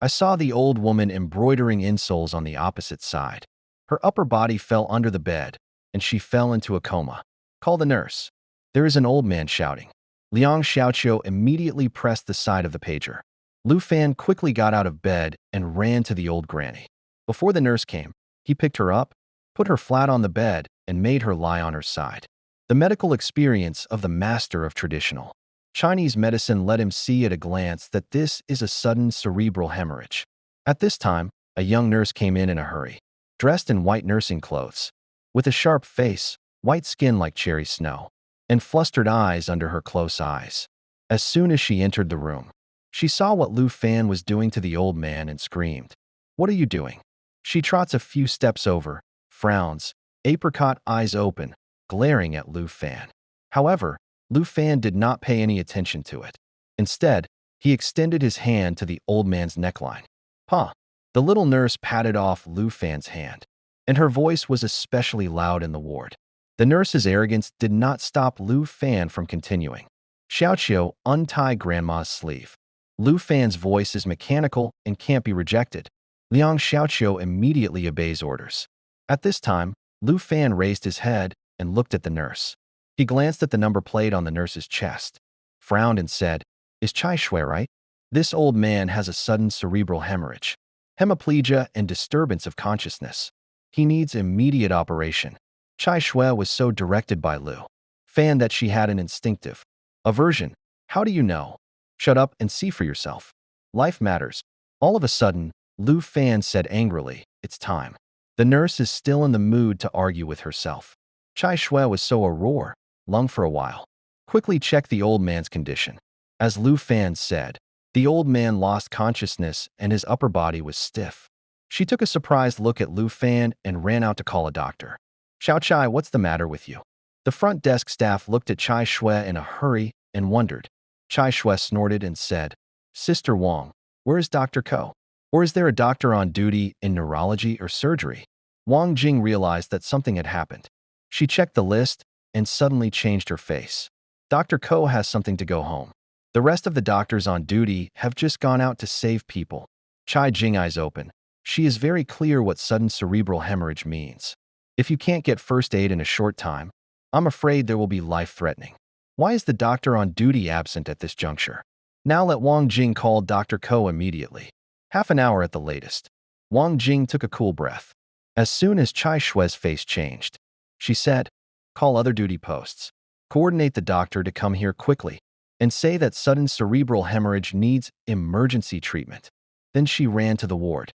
I saw the old woman embroidering insoles on the opposite side. Her upper body fell under the bed, and she fell into a coma. Call the nurse. There is an old man shouting. Liang Xiaoqiu immediately pressed the side of the pager. Lu Fan quickly got out of bed and ran to the old granny. Before the nurse came, he picked her up, put her flat on the bed, and made her lie on her side. The medical experience of the master of traditional Chinese medicine let him see at a glance that this is a sudden cerebral hemorrhage. At this time, a young nurse came in a hurry, dressed in white nursing clothes, with a sharp face, white skin like cherry snow, and flustered eyes under her close eyes. As soon as she entered the room, she saw what Lu Fan was doing to the old man and screamed, What are you doing? She trots a few steps over, frowns, apricot eyes open, glaring at Lu Fan. However, Lu Fan did not pay any attention to it. Instead, he extended his hand to the old man's neckline. Pa! The little nurse patted off Lu Fan's hand, and her voice was especially loud in the ward. The nurse's arrogance did not stop Lu Fan from continuing. Xiaoqiu, untie grandma's sleeve. Lu Fan's voice is mechanical and can't be rejected. Liang Xiaoqiu immediately obeys orders. At this time, Lu Fan raised his head and looked at the nurse. He glanced at the number plate on the nurse's chest, frowned and said, Is Chai Shui right? This old man has a sudden cerebral hemorrhage, hemiplegia and disturbance of consciousness. He needs immediate operation. Chai Shui was so directed by Lu Fan that she had an instinctive aversion. How do you know? Shut up and see for yourself. Life matters. All of a sudden, Lu Fan said angrily, It's time. The nurse is still in the mood to argue with herself. Chai Shui was so a roar, lung for a while. Quickly check the old man's condition. As Lu Fan said, the old man lost consciousness and his upper body was stiff. She took a surprised look at Lu Fan and ran out to call a doctor. Xiao Chai, what's the matter with you? The front desk staff looked at Chai Shui in a hurry and wondered. Chai Shui snorted and said, Sister Wang, where is Dr. Ko? Or is there a doctor on duty in neurology or surgery? Wang Jing realized that something had happened. She checked the list and suddenly changed her face. Dr. Ko has something to go home. The rest of the doctors on duty have just gone out to save people. Chai Jing eyes open. She is very clear what sudden cerebral hemorrhage means. If you can't get first aid in a short time, I'm afraid there will be life-threatening. Why is the doctor on duty absent at this juncture? Now let Wang Jing call Dr. Ko immediately. Half an hour at the latest. Wang Jing took a cool breath. As soon as Chai Shui's face changed, she said, Call other duty posts. Coordinate the doctor to come here quickly. and say that sudden cerebral hemorrhage needs emergency treatment. Then she ran to the ward.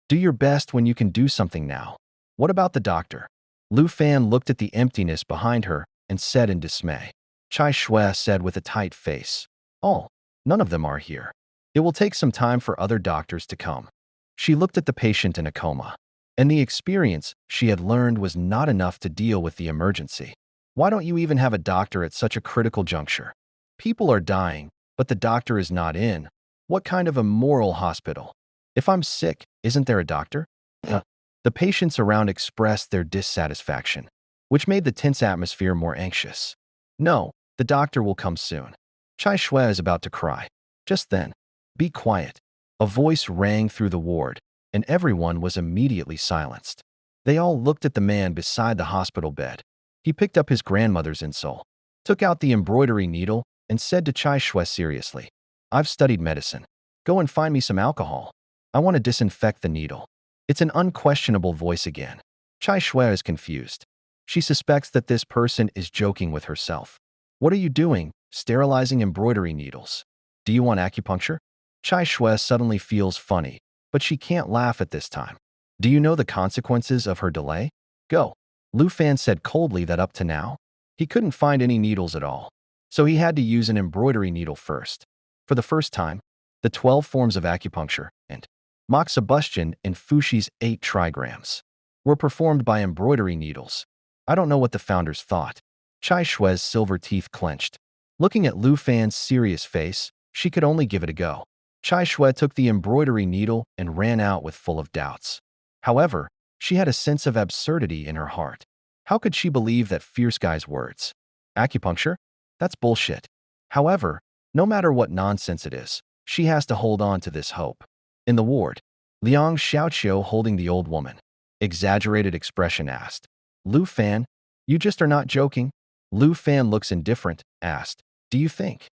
Do your best when you can do something now. What about the doctor? Lu Fan looked at the emptiness behind her and said in dismay. Chai Shui said with a tight face, "Oh, none of them are here. It will take some time for other doctors to come." She looked at the patient in a coma, and the experience she had learned was not enough to deal with the emergency. Why don't you even have a doctor at such a critical juncture? People are dying, but the doctor is not in. What kind of immoral hospital? If I'm sick, isn't there a doctor? The patients around expressed their dissatisfaction, which made the tense atmosphere more anxious. No, the doctor will come soon. Chai Shui is about to cry. Just then, be quiet. A voice rang through the ward, and everyone was immediately silenced. They all looked at the man beside the hospital bed. He picked up his grandmother's insole, took out the embroidery needle, and said to Chai Shui seriously, "I've studied medicine. Go and find me some alcohol. I want to disinfect the needle." It's an unquestionable voice again. Chai Shui is confused. She suspects that this person is joking with herself. What are you doing, sterilizing embroidery needles? Do you want acupuncture? Chai Shui suddenly feels funny, but she can't laugh at this time. Do you know the consequences of her delay? Go. Lu Fan said coldly that up to now, he couldn't find any needles at all, so he had to use an embroidery needle first. For the first time, the 12 forms of acupuncture and moxibustion in Fushi's 8 trigrams were performed by embroidery needles. I don't know what the founders thought. Chai Shui's silver teeth clenched. Looking at Lu Fan's serious face, she could only give it a go. Chai Shui took the embroidery needle and ran out with full of doubts. However, she had a sense of absurdity in her heart. How could she believe that fierce guy's words? Acupuncture? That's bullshit. However, no matter what nonsense it is, she has to hold on to this hope. In the ward, Liang Xiaoqiu holding the old woman. Exaggerated expression asked, "Lu Fan, you just are not joking?" Lu Fan looks indifferent, asked, "Do you think?"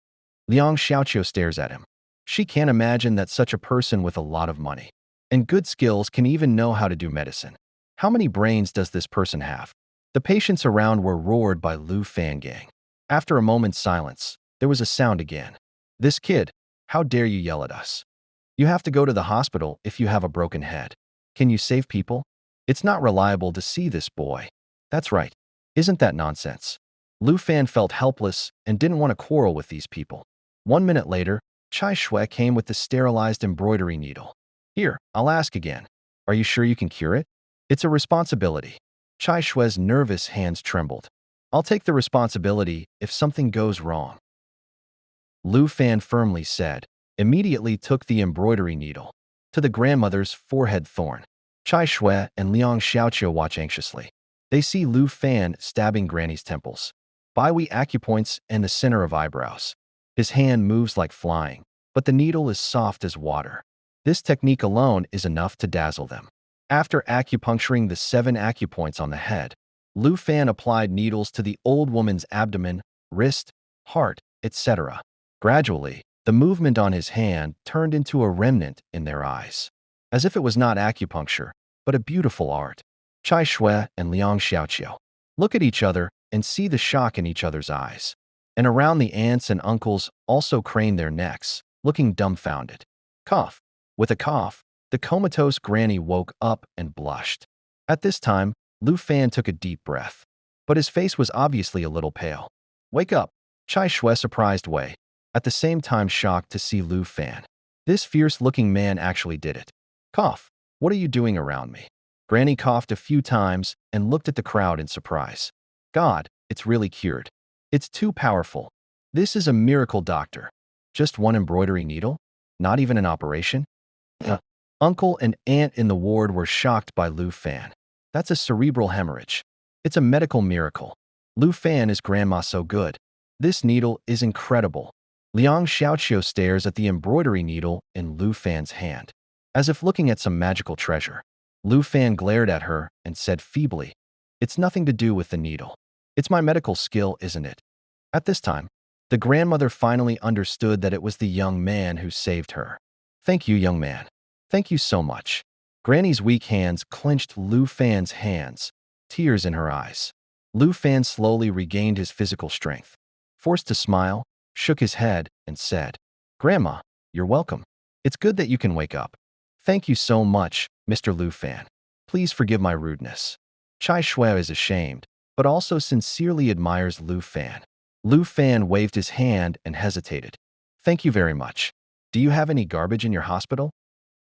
Liang Xiaoqiu stares at him. She can't imagine that such a person with a lot of money and good skills can even know how to do medicine. How many brains does this person have? The patients around were roared by Lu Fan gang. After a moment's silence, there was a sound again. "This kid, how dare you yell at us? You have to go to the hospital if you have a broken head. Can you save people? It's not reliable to see this boy." That's right. Isn't that nonsense? Lu Fan felt helpless and didn't want to quarrel with these people. 1 minute later, Chai Shui came with the sterilized embroidery needle. "Here, I'll ask again. Are you sure you can cure it? It's a responsibility." Chai Shui's nervous hands trembled. "I'll take the responsibility if something goes wrong," Lu Fan firmly said, immediately took the embroidery needle to the grandmother's forehead thorn. Chai Shui and Liang Xiaoqiu watch anxiously. They see Lu Fan stabbing Granny's temples, Baihui acupoints, and the center of eyebrows. His hand moves like flying, but the needle is soft as water. This technique alone is enough to dazzle them. After acupuncturing the 7 acupoints on the head, Lu Fan applied needles to the old woman's abdomen, wrist, heart, etc. Gradually, the movement on his hand turned into a remnant in their eyes, as if it was not acupuncture, but a beautiful art. Chai Shui and Liang Xiaoqiu look at each other and see the shock in each other's eyes. And around the aunts and uncles also crane their necks, looking dumbfounded. Cough. With a cough, the comatose granny woke up and blushed. At this time, Lu Fan took a deep breath, but his face was obviously a little pale. "Wake up," Chai Shui surprised way, at the same time shocked to see Lu Fan. This fierce-looking man actually did it. "Cough. What are you doing around me?" Granny coughed a few times and looked at the crowd in surprise. "God, it's really cured. It's too powerful. This is a miracle, doctor. Just one embroidery needle? Not even an operation?" Uncle and aunt in the ward were shocked by Lu Fan. "That's a cerebral hemorrhage. It's a medical miracle. Lu Fan is grandma so good. This needle is incredible." Liang Xiaoqiu stares at the embroidery needle in Lu Fan's hand, as if looking at some magical treasure. Lu Fan glared at her and said feebly, "It's nothing to do with the needle. It's my medical skill, isn't it?" At this time, the grandmother finally understood that it was the young man who saved her. "Thank you, young man. Thank you so much." Granny's weak hands clenched Lu Fan's hands, tears in her eyes. Lu Fan slowly regained his physical strength. forced to smile, shook his head, and said, "Grandma, you're welcome. It's good that you can wake up. Thank you so much, Mr. Lu Fan. Please forgive my rudeness." Chai Shui is ashamed, but also sincerely admires Lu Fan. Lu Fan waved his hand and hesitated. "Thank you very much. Do you have any garbage in your hospital?"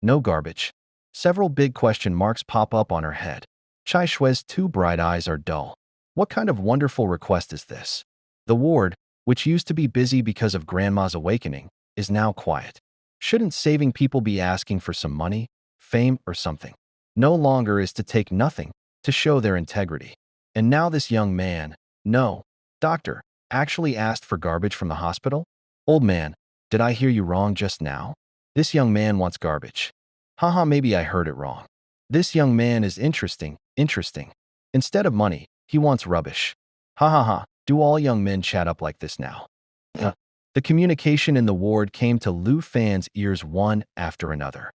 "No garbage." Several big question marks pop up on her head. Chai Shui's two bright eyes are dull. What kind of wonderful request is this? The ward, which used to be busy because of Grandma's awakening, is now quiet. Shouldn't saving people be asking for some money, fame, or something? No longer is to take nothing, to show their integrity. And now this young man, no, doctor, actually asked for garbage from the hospital? Old man, did I hear you wrong just now? This young man wants garbage. Haha, maybe I heard it wrong. This young man is interesting. Instead of money, he wants rubbish. Ha ha ha, do all young men chat up like this now? The communication in the ward came to Lu Fan's ears one after another.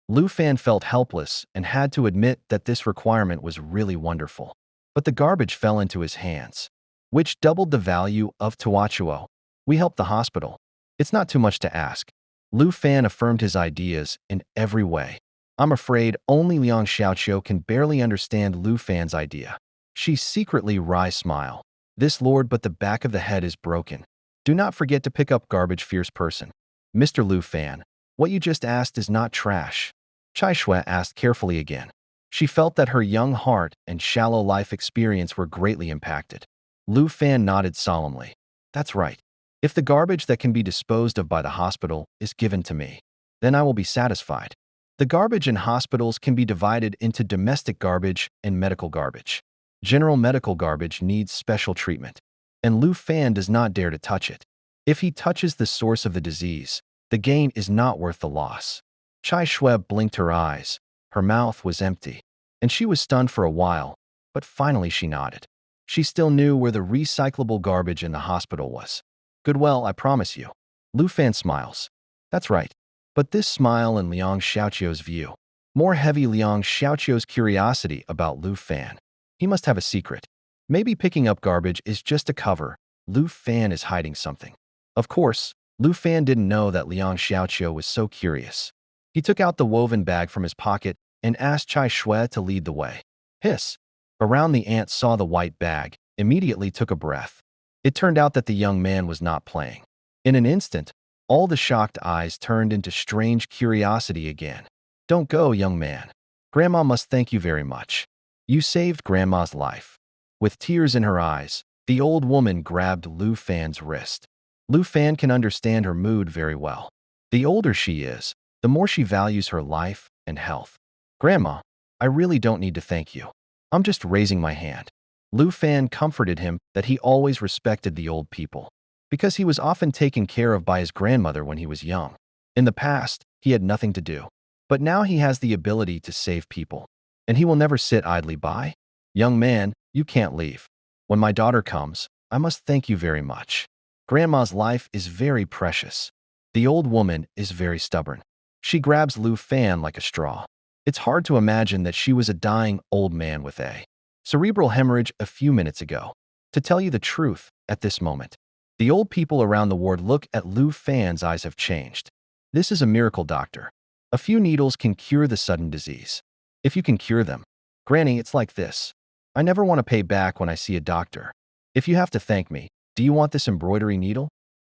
Lu Fan felt helpless and had to admit that this requirement was really wonderful. But the garbage fell into his hands, which doubled the value of Tuachuo. We helped the hospital. It's not too much to ask. Lu Fan affirmed his ideas in every way. I'm afraid only Liang Xiaoqiu can barely understand Lu Fan's idea. She secretly wry smile. This lord, but the back of the head is broken. Do not forget to pick up garbage, fierce person. Mr. Lu Fan, what you just asked is not trash. Chai Shui asked carefully again. She felt that her young heart and shallow life experience were greatly impacted. Lu Fan nodded solemnly. That's right. If the garbage that can be disposed of by the hospital is given to me, then I will be satisfied. The garbage in hospitals can be divided into domestic garbage and medical garbage. General medical garbage needs special treatment, and Lu Fan does not dare to touch it. If he touches the source of the disease, the gain is not worth the loss. Chai Shui blinked her eyes. Her mouth was empty, and she was stunned for a while, but finally she nodded. She still knew where the recyclable garbage in the hospital was. Good, well, I promise you. Lu Fan smiles. That's right. But this smile in Liang Xiaoqiu's view more heavy Liang Xiaoqiu's curiosity about Lu Fan. He must have a secret. Maybe picking up garbage is just a cover. Lu Fan is hiding something. Of course, Lu Fan didn't know that Liang Xiaoqiu was so curious. He took out the woven bag from his pocket and asked Chai Shui to lead the way. Hiss. Around the ant saw the white bag, immediately took a breath. It turned out that the young man was not playing. In an instant, all the shocked eyes turned into strange curiosity again. Don't go, young man. Grandma must thank you very much. You saved Grandma's life. With tears in her eyes, the old woman grabbed Lu Fan's wrist. Lu Fan can understand her mood very well. The older she is, the more she values her life and health. Grandma, I really don't need to thank you. I'm just raising my hand. Lu Fan comforted him that he always respected the old people, because he was often taken care of by his grandmother when he was young. In the past, he had nothing to do, but now he has the ability to save people, and he will never sit idly by. Young man, you can't leave. When my daughter comes, I must thank you very much. Grandma's life is very precious. The old woman is very stubborn. She grabs Lu Fan like a straw. It's hard to imagine that she was a dying old man with a cerebral hemorrhage a few minutes ago. To tell you the truth, at this moment, the old people around the ward look at Lu Fan's eyes have changed. This is a miracle, doctor. A few needles can cure the sudden disease. If you can cure them. Granny, it's like this. I never want to pay back when I see a doctor. If you have to thank me, do you want this embroidery needle?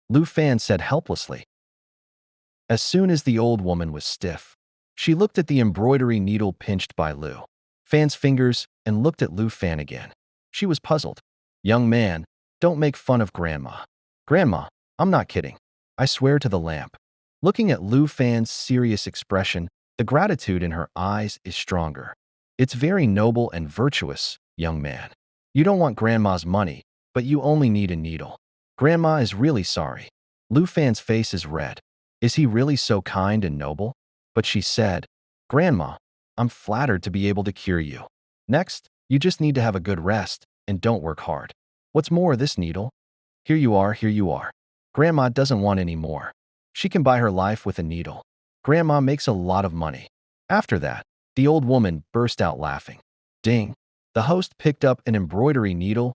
Lu Fan said helplessly. As soon as the old woman was stiff, she looked at the embroidery needle pinched by Lu Fan's fingers and looked at Lu Fan again. She was puzzled. Young man, don't make fun of Grandma. Grandma, I'm not kidding. I swear to the lamp. Looking at Lu Fan's serious expression, the gratitude in her eyes is stronger. It's very noble and virtuous, young man. You don't want Grandma's money, but you only need a needle. Grandma is really sorry. Lu Fan's face is red. Is he really so kind and noble? But she said, Grandma, I'm flattered to be able to cure you. Next, you just need to have a good rest and don't work hard. What's more, this needle? Here you are, here you are. Grandma doesn't want any more. She can buy her life with a needle. Grandma makes a lot of money. After that, the old woman burst out laughing. Ding! The host picked up an embroidery needle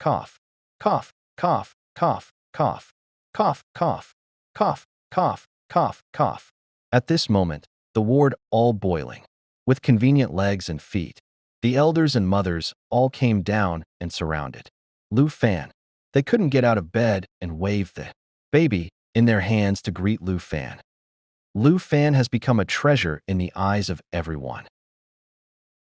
cough, cough, cough, cough, cough, cough, cough, cough, cough, cough, cough. At this moment, the ward all boiling, with convenient legs and feet. The elders and mothers all came down and surrounded Lu Fan. They couldn't get out of bed and waved the baby in their hands to greet Lu Fan. Lu Fan has become a treasure in the eyes of everyone.